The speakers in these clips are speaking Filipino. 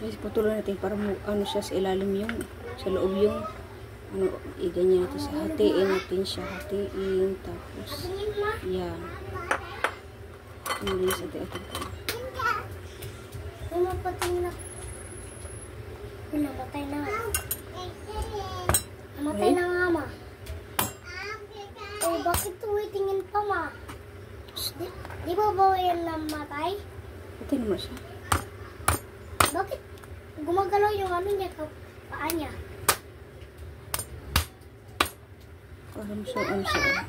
Guys, patuloy natin para ano siya sa ilalim yung, sa loob yung, ano, iganyan natin sa hatiin natin siya, hatiin, tapos, yan. Hindi sa atin ka. Namatay na. Namatay na. Namatay na nga, ma. Eh, bakit tumitingin pa, ma? Di ba ba yan namatay? Ito naman siya. Bakit gumagalaw yung ano niya, paa niya? Parang siya, ano siya.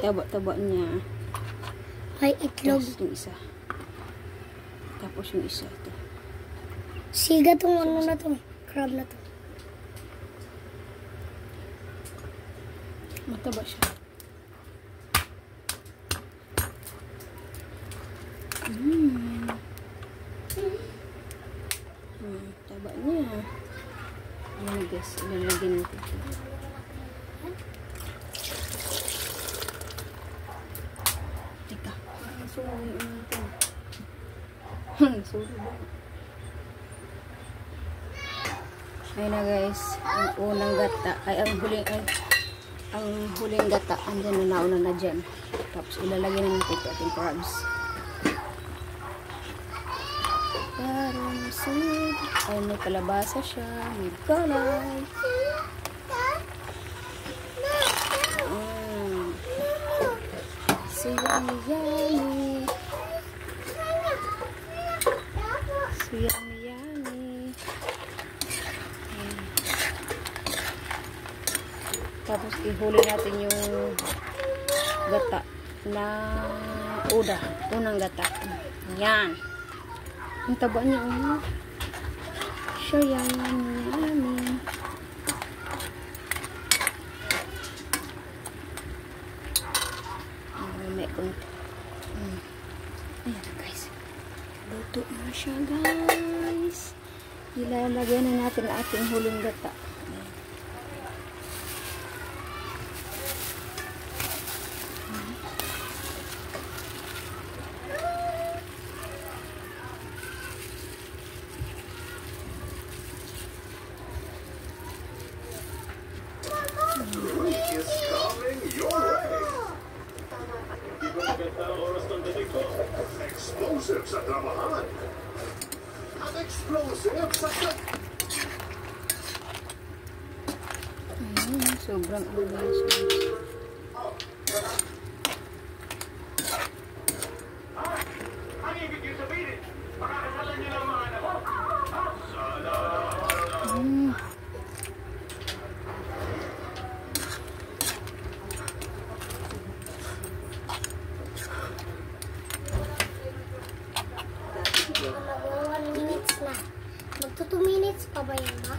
Taba-taba niya. May itlog. Tapos yung isa. Tapos yung isa ito. Siga tong ano na to. Crab na to. Mataba siya. Taba niya. Ayan guys, ilalagyan natin siya. Teka. Sorry natin. Sorry ba? Ayun na guys, ang unang gata, ang huling gata, andyan na nauna na dyan. Tapos ilalagay na natin ito ating crabs. Parang sunod. Ay, may kalabasa siya, may gulay. So yummy, yummy. So yummy, yummy. Tapos ihuli natin yung gata na unang gata. Yan. Ang taba niya, oh. Siya, yummy. May konti. Ayan guys. Luto na siya guys. Ilalagyan na natin ang ating huling gata. Explosive sa tramahan. At explosive sa Sobrang umalis. Ang ibig yung sabihin, makakasalan niyo ng mga anak mo. Mag 1 minutes na. Magto 2 minutes pa ba yun, ma?